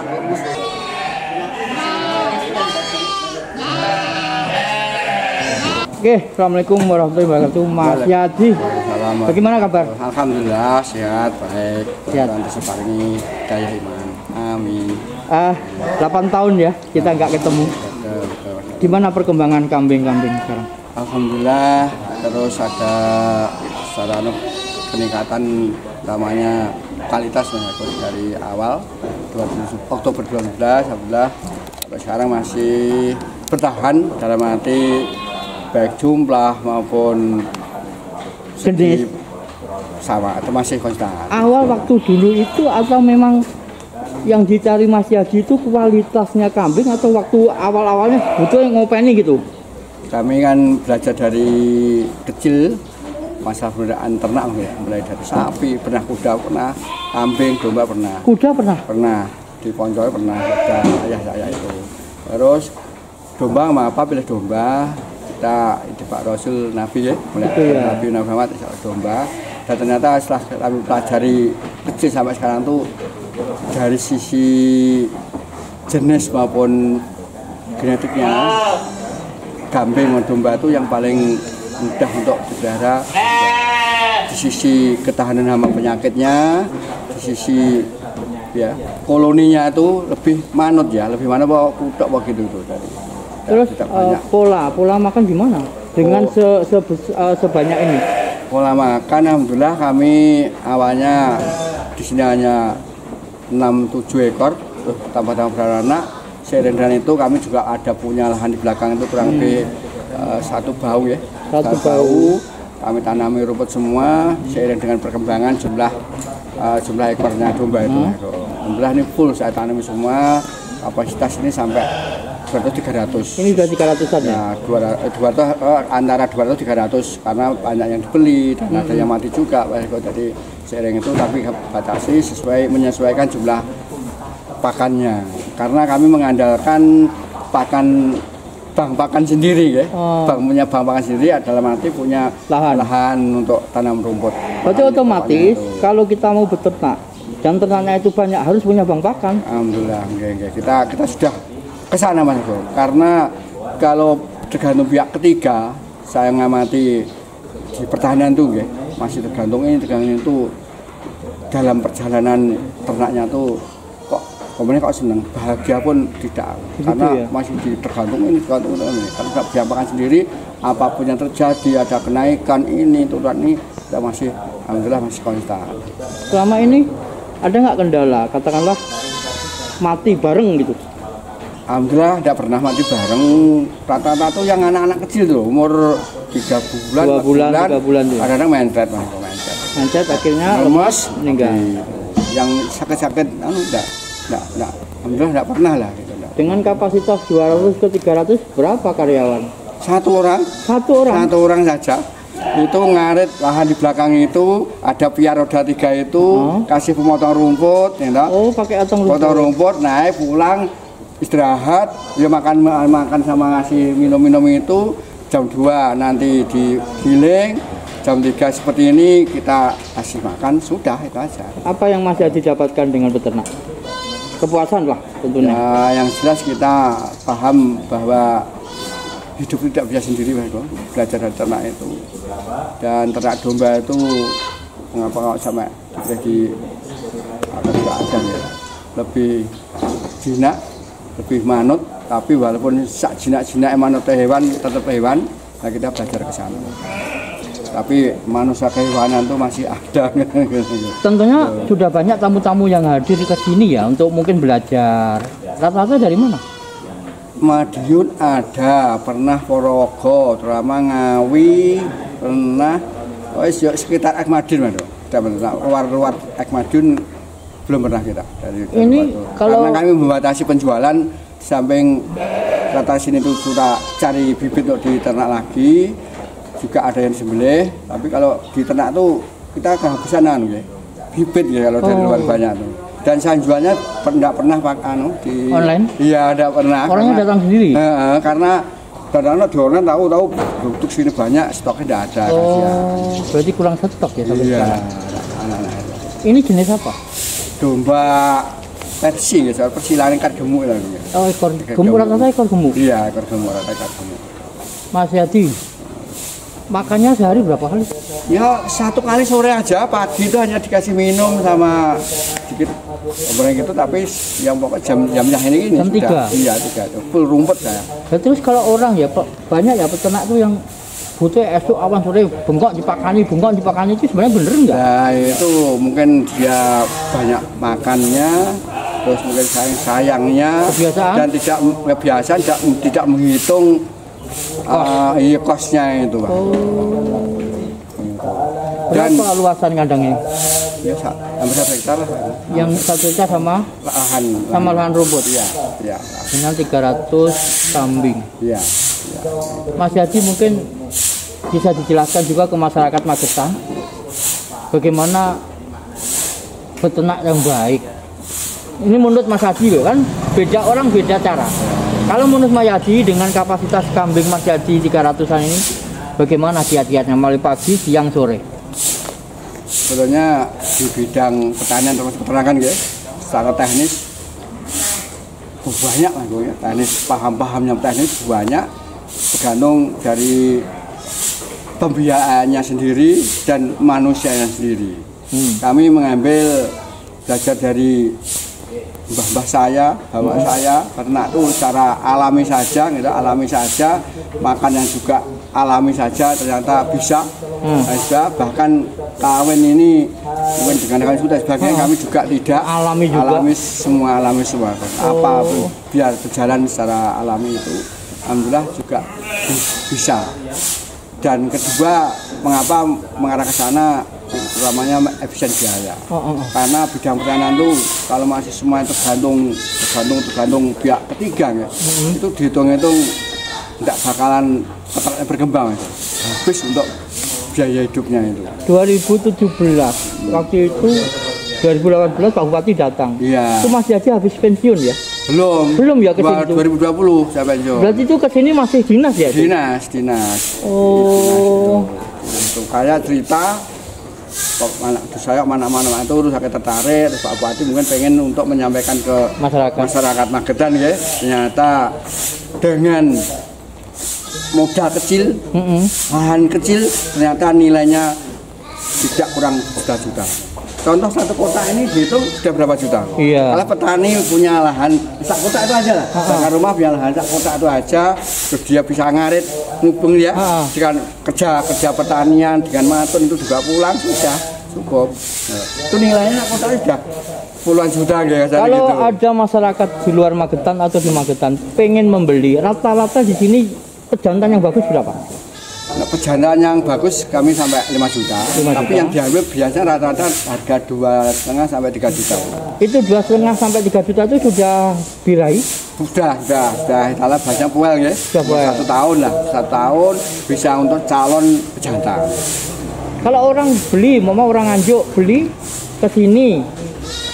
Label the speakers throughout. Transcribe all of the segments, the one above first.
Speaker 1: Oke, assalamualaikum warahmatullahi wabarakatuh, Mas Yadi. Bagaimana kabar?
Speaker 2: Alhamdulillah sehat, baik.
Speaker 1: Sehat.
Speaker 2: Separingi daya iman. Amin.
Speaker 1: 8 tahun ya kita nggak ketemu.
Speaker 2: Betul.
Speaker 1: Gimana perkembangan kambing-kambing sekarang?
Speaker 2: Alhamdulillah terus ada peningkatan namanya kualitas dari awal Oktober 2012 alhamdulillah sampai sekarang masih bertahan dalam arti baik jumlah maupun
Speaker 1: Jenis
Speaker 2: sama atau masih konstan.
Speaker 1: awal waktu dulu itu atau memang yang dicari Mas Yadi itu kualitasnya kambing atau waktu awal-awalnya betul ngopeni gitu?
Speaker 2: Kami kan belajar dari kecil masalah pemberdayaan ternak ya, mulai dari sapi, pernah kuda, pernah kambing, domba pernah.
Speaker 1: Kuda pernah?
Speaker 2: Di Poncoy pernah kuda ayah saya itu. Terus domba sama apa pilih domba, kita itu Pak Rasul Nabi ya, mulai
Speaker 1: ya.
Speaker 2: Nabi Muhammad domba. Dan ternyata setelah kami pelajari kecil sampai sekarang tuh dari sisi jenis maupun genetiknya kambing dan domba itu yang paling mudah untuk dipelihara di sisi ketahanan hama penyakitnya, di sisi ya koloninya itu lebih manut ya, lebih mana bawa kuda begitu tuh dari.
Speaker 1: Terus pola makan gimana dengan sebanyak ini?
Speaker 2: Pola makan alhamdulillah kami awalnya di sini hanya 6-7 ekor, tambah-tambah beranak. Seiring dengan itu kami juga ada punya lahan di belakang itu kurang lebih 1 bau ya. 1 bau. Kami tanami rumput semua. Seiring dengan perkembangan jumlah ekornya domba itu. Alhamdulillah ini full saya tanami semua. Kapasitas ini sampai 200-300.
Speaker 1: Ini sudah 300-an ya?
Speaker 2: Nah, 200 antara 200-300 karena banyak yang dibeli dan ada yang mati juga. Jadi seiring itu tapi batasi menyesuaikan jumlah pakannya. Karena kami mengandalkan bank pakan sendiri ya. Punya bank pakan sendiri adalah nanti punya lahan untuk tanam rumput.
Speaker 1: Berarti otomatis kalau kita mau beternak dan ternaknya itu banyak harus punya bank pakan.
Speaker 2: Alhamdulillah, kita sudah ke sana Mas Bro. Karena kalau tergantung pihak ketiga, saya ngamati di pertahanan tuh masih tergantung itu dalam perjalanan ternaknya tuh kemudian kok seneng, bahagia pun tidak, karena ya? Masih tergantung ini. Kalau tidak biarkan sendiri, apapun yang terjadi, ada kenaikan ini, turun ini, kita masih, alhamdulillah masih konstan.
Speaker 1: Selama ini ada nggak kendala, katakanlah mati bareng gitu?
Speaker 2: Alhamdulillah tidak pernah mati bareng. Rata-rata tuh yang anak-anak kecil tuh, umur 3 bulan, 3 bulan tuh. Kadang-kadang mencret
Speaker 1: akhirnya lemas, meninggal.
Speaker 2: Yang sakit-sakit, enggak. Alhamdulillah tidak pernah lah gitu.
Speaker 1: Dengan kapasitas 200 ke 300 berapa karyawan?
Speaker 2: Satu orang saja. Itu ngarit lahan di belakang itu ada piar roda 3 itu kasih pemotong rumput ya.
Speaker 1: Pakai
Speaker 2: potong rumput naik pulang istirahat ya makan sama ngasih minum itu jam 2 nanti digiling jam 3 seperti ini kita kasih makan sudah itu aja.
Speaker 1: Apa yang masih didapatkan dengan beternak? Kepuasan lah tentunya.
Speaker 2: Ya, yang jelas kita paham bahwa hidup tidak bisa sendiri belajar dari ternak itu. Dan ternak domba itu mengapa sampai jadi tidak ada ya. Lebih jinak, lebih manut, tapi walaupun jinak-jinak manut hewan tetap hewan, nah kita belajar ke sana. Tapi manusia kehewanan itu masih ada.
Speaker 1: Tentunya sudah banyak tamu-tamu yang hadir ke sini ya untuk mungkin belajar. Rata-rata dari mana?
Speaker 2: Madiun ada, pernah Purworejo, terutama Ngawi, pernah sekitar Ekmadiun luar Ekmadiun belum pernah kita dari
Speaker 1: ini
Speaker 2: karena kami membatasi penjualan samping rata sini itu sudah cari bibit untuk diternak lagi. Juga ada yang disembelih, tapi kalau di ternak tuh kita kehabisan bibit ya kalau dari luar banyak tuh. Dan saya jualnya tidak pernah pakai di
Speaker 1: online.
Speaker 2: Iya, tidak pernah.
Speaker 1: Orangnya datang sendiri.
Speaker 2: Karena kadang-kadang di online tahu untuk sini banyak stoknya tidak ada.
Speaker 1: Berarti kurang stok ya sampai sekarang.
Speaker 2: Anak-anak.
Speaker 1: Ini jenis apa?
Speaker 2: Domba Persi ya, soal persilangan ikan gemuk lah.
Speaker 1: Oh, ekor gemuk, rata-rata ekor gemuk.
Speaker 2: Iya, ekor gemuk, rata ekor gemuk.
Speaker 1: Mas Yadi, makannya sehari berapa kali?
Speaker 2: Ya satu kali sore aja, pagi itu hanya dikasih minum sama sedikit obrol gitu, tapi yang pokoknya jamnya ini
Speaker 1: Jam
Speaker 2: sudah.
Speaker 1: 3?
Speaker 2: Iya, 3. Full rumput saya.
Speaker 1: Ya, terus kalau orang ya, banyak ya peternak tuh yang butuh esok awan sore bengkok dipakani itu sebenarnya bener nggak?
Speaker 2: Nah itu mungkin dia banyak makannya, terus mungkin sayangnya
Speaker 1: Kebiasaan?
Speaker 2: dan kebiasaan tidak menghitung kosnya itu Pak. Dan
Speaker 1: Berapa luasan kandangnya?
Speaker 2: ya hampir 1 hektar lah.
Speaker 1: Yang 1 hektar sama lahan rumput?
Speaker 2: Iya, iya.
Speaker 1: Dengan 300 kambing.
Speaker 2: Iya.
Speaker 1: Mas Yadi mungkin bisa dijelaskan juga ke masyarakat Magetan bagaimana beternak yang baik. Ini menurut Mas Yadi loh, kan beda orang beda cara. Kalau menurut Mas Yadi dengan kapasitas kambing Mas Yadi 300-an ini, bagaimana kiat-kiatnya mulai pagi, siang, sore?
Speaker 2: Sebetulnya di bidang pertanian termasuk peternakan ya, secara teknis banyak lah gue ya. Teknis paham-pahamnya teknis banyak, tergantung dari pembiayaannya sendiri dan manusianya sendiri. Kami mengambil belajar dari mbah-mbah saya, bapak saya, ternak itu secara alami saja, gitu, alami saja, makan yang juga alami saja, ternyata bisa. Bahkan kawin ini mungkin dengan kawin sudah sebagainya kami juga tidak alami semua. Apa biar berjalan secara alami itu, alhamdulillah juga bisa. Dan kedua, mengapa mengarah ke sana? Utamanya efisien biaya. Karena bidang pertanian itu kalau masih semua tergantung pihak ketiga ya, itu dihitung-hitung tidak bakalan berkembang ya. Habis untuk biaya hidupnya itu.
Speaker 1: 2017 waktu itu 2018 Pak Bupati datang.
Speaker 2: Iya.
Speaker 1: Itu Mas Yadi habis pensiun ya? Belum ya ke sini.
Speaker 2: 2020 saya pensiun.
Speaker 1: Berarti itu ke sini masih dinas ya?
Speaker 2: Dinas.
Speaker 1: Oh.
Speaker 2: Itu kayak cerita saya mana-mana itu saya tertarik, terus Pak Bupati mungkin pengen untuk menyampaikan ke masyarakat Magetan ya, ternyata dengan modal kecil, lahan kecil, ternyata nilainya tidak kurang juta-juta. Contoh satu kotak ini dihitung sudah berapa juta?
Speaker 1: Iya.
Speaker 2: Kalau petani punya lahan sak kotak itu aja lah, bakar rumah punya lahan sak kotak itu aja, terus dia bisa ngarit, ngubung ya, dengan kerja pertanian, dengan matun itu juga pulang sudah cukup. Itu nilainya kotaknya sudah puluhan juta ya.
Speaker 1: Kalau
Speaker 2: gitu.
Speaker 1: ada masyarakat di luar Magetan atau di Magetan pengen membeli, rata-rata di sini pejantan yang bagus berapa?
Speaker 2: Nah, pejantan yang bagus kami sampai 5 juta, tapi yang diambil biasanya rata-rata harga 2,5 sampai 3 juta.
Speaker 1: Itu 2,5 sampai 3 juta itu sudah birahi?
Speaker 2: Sudah. Salah bahasa puel ya. 1 tahun lah, 1 tahun bisa untuk calon pejantan.
Speaker 1: Kalau orang beli, orang Nganjuk beli ke sini,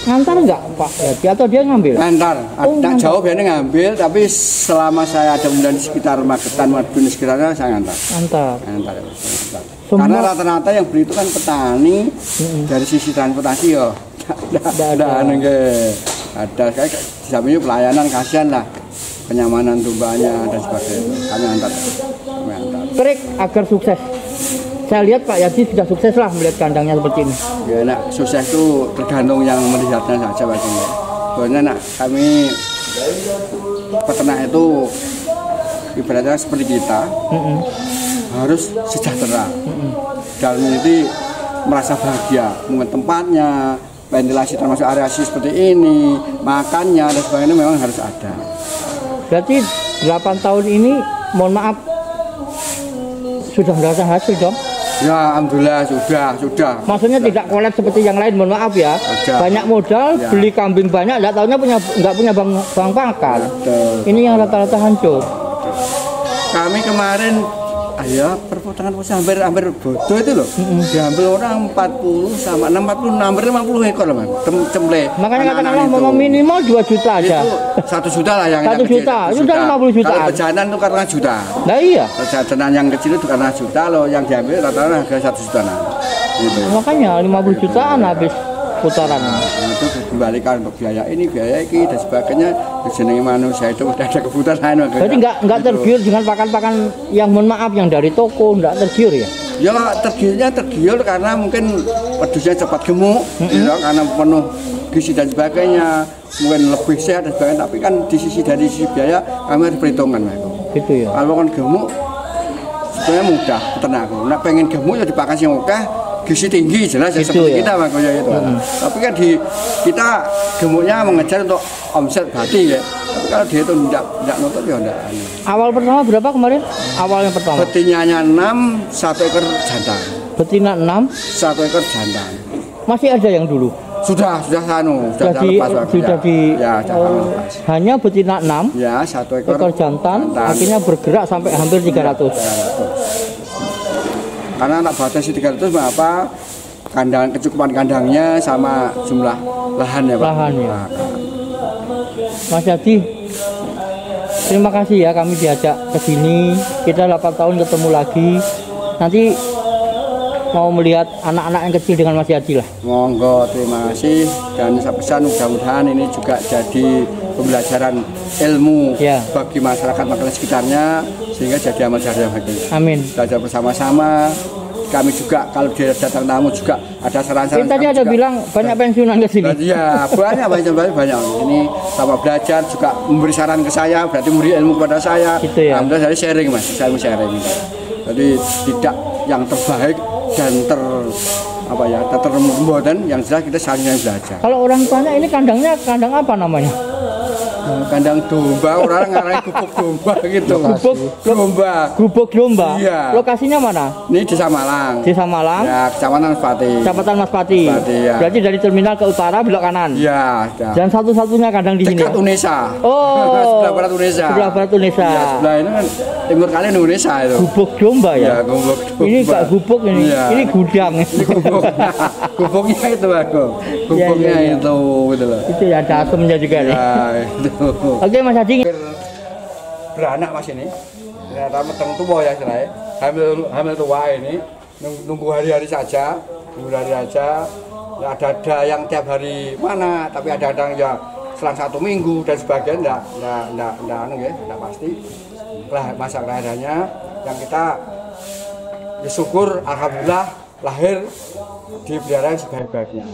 Speaker 1: ngantar nggak Pak Yadi atau dia ngambil?
Speaker 2: Ngantar, tak jauh biasanya ngambil, tapi selama saya ada di sekitar Magetan, Madiun sekitarnya saya ngantar. Ngantar. Karena rata-rata yang beli itu kan petani, dari sisi transportasi ya, ada kayak di sampingnya pelayanan kasihan lah, kenyamanan tumbanya dan sebagainya. Kami antar.
Speaker 1: Trik agar sukses. Saya lihat Pak Yadi sudah sukses lah melihat kandangnya seperti ini.
Speaker 2: Ya, nak sukses itu tergantung yang melihatnya saja bagaimana. Soalnya nak kami peternak itu ibaratnya seperti kita, harus sejahtera. Dalam ini merasa bahagia, mungkin tempatnya, ventilasi termasuk aerasi seperti ini, makannya dan sebagainya memang harus ada.
Speaker 1: Berarti 8 tahun ini, mohon maaf, sudah mendapatkan hasil dong?
Speaker 2: Ya, alhamdulillah sudah.
Speaker 1: Maksudnya tidak kolab seperti yang lain, mohon maaf ya.
Speaker 2: Sudah.
Speaker 1: Banyak modal, beli kambing banyak, nggak tahunya nggak punya bang pangkal. Ini yang rata-rata hancur.
Speaker 2: Kami kemarin, perpotongan hampir bodoh itu loh. Diambil orang 40 sama 60, hampir 50 ekor loh, cemple.
Speaker 1: Makanya katakanlah mau minimal 2 juta aja.
Speaker 2: Itu 1 juta lah yang
Speaker 1: 1 juta, itu udah 50 juta.
Speaker 2: Kalau pejanan itu karena juta.
Speaker 1: Nah iya.
Speaker 2: Pejanan yang kecil itu karena juta loh, yang diambil rata-rata harga 1 juta nah. Gitu.
Speaker 1: Makanya 50 jutaan habis putaran.
Speaker 2: Itu dikembalikan untuk biaya ini dan sebagainya. Jenenge manusia itu udah ada kebutuhan.
Speaker 1: Berarti nggak tergiur dengan pakan-pakan yang mohon maaf yang dari toko, nggak tergiur ya?
Speaker 2: Ya tergiur karena mungkin pedusnya cepat gemuk, ya, karena penuh gizi dan sebagainya, mungkin lebih sehat dan sebagainya. Tapi kan dari sisi biaya kami harus perhitungan,
Speaker 1: gitu ya.
Speaker 2: Kalau kan gemuk, sebenarnya mudah peternak. Nah pengen gemuk ya dipakai sing oke, gizi tinggi jelas gitu seperti ya? Kita makanya itu. Tapi kan kita gemuknya mengejar untuk omset bati ya. Tapi kalau dia itu tidak nutup ya enggak.
Speaker 1: Awal pertama berapa kemarin? Awal yang pertama?
Speaker 2: Betinanya 6, 1 ekor jantan.
Speaker 1: Betina 6,
Speaker 2: 1 ekor jantan.
Speaker 1: Masih ada yang dulu?
Speaker 2: Sudah
Speaker 1: hanya betina 6
Speaker 2: ya, 1 ekor
Speaker 1: jantan, akhirnya bergerak sampai hampir 300.
Speaker 2: Karena anak batasi 300 apa kecukupan kandangnya sama jumlah lahannya Pak.
Speaker 1: Lahannya. Mas Yadi, terima kasih ya kami diajak ke sini. Kita 8 tahun ketemu lagi. Nanti mau melihat anak-anak yang kecil dengan Mas Yadi lah.
Speaker 2: Monggo, terima kasih. Dan saya pesan mudah-mudahan ini juga jadi pembelajaran ilmu bagi masyarakat sekitarnya sehingga jadi amal jariah bagi.
Speaker 1: Amin.
Speaker 2: Belajar bersama-sama. Kami juga kalau dia datang tamu juga ada saran-saran.
Speaker 1: Tadi ada bilang banyak pensiunan ke sini.
Speaker 2: Iya, banyak. Ini sama belajar juga memberi saran ke saya, berarti memberi ilmu kepada saya.
Speaker 1: Gitu ya.
Speaker 2: Alhamdulillah saya sharing Mas, saya sharing. Jadi tidak yang terbaik dan termembuatan yang jelas kita saling belajar.
Speaker 1: Kalau orang tanya ini kandangnya kandang apa namanya?
Speaker 2: Kandang domba, orang ngarang gubuk domba gitu.
Speaker 1: Gubuk domba.
Speaker 2: Iya.
Speaker 1: Lokasinya mana?
Speaker 2: Ini Desa Malang.
Speaker 1: Desa Malang.
Speaker 2: Ya, Kecamatan Maspati.
Speaker 1: Kecamatan Maspati.
Speaker 2: Ya.
Speaker 1: Berarti dari terminal ke utara belok kanan.
Speaker 2: Iya.
Speaker 1: Dan satu-satunya kandang di sini.
Speaker 2: Dekat Unesa.
Speaker 1: Oh.
Speaker 2: Sebelah barat Unesa.
Speaker 1: Sebelah barat Unesa.
Speaker 2: Ya, sebelah ini kan timur kali Unesa itu.
Speaker 1: Gubuk domba ya.
Speaker 2: Ya, gubuk domba.
Speaker 1: Ini enggak gubuk ini. Ya. Ini gudang.
Speaker 2: Ini gubuknya. Gubuknya itu aku. Gubuknya ya. Itu gitu loh.
Speaker 1: Itu ya ada asemnya juga nih.
Speaker 2: Ya, itu.
Speaker 1: Oke Mas Hadi.
Speaker 2: Beranak Mas ini. Ternyata meteng tua ya istilahnya. Hamil tua ini nunggu hari-hari saja. Ya, ada yang tiap hari mana, tapi ada yang selang 1 minggu dan sebagainya enggak pasti. Masa kelahirannya yang kita bersyukur alhamdulillah lahir di peliharaan sebaik-baiknya.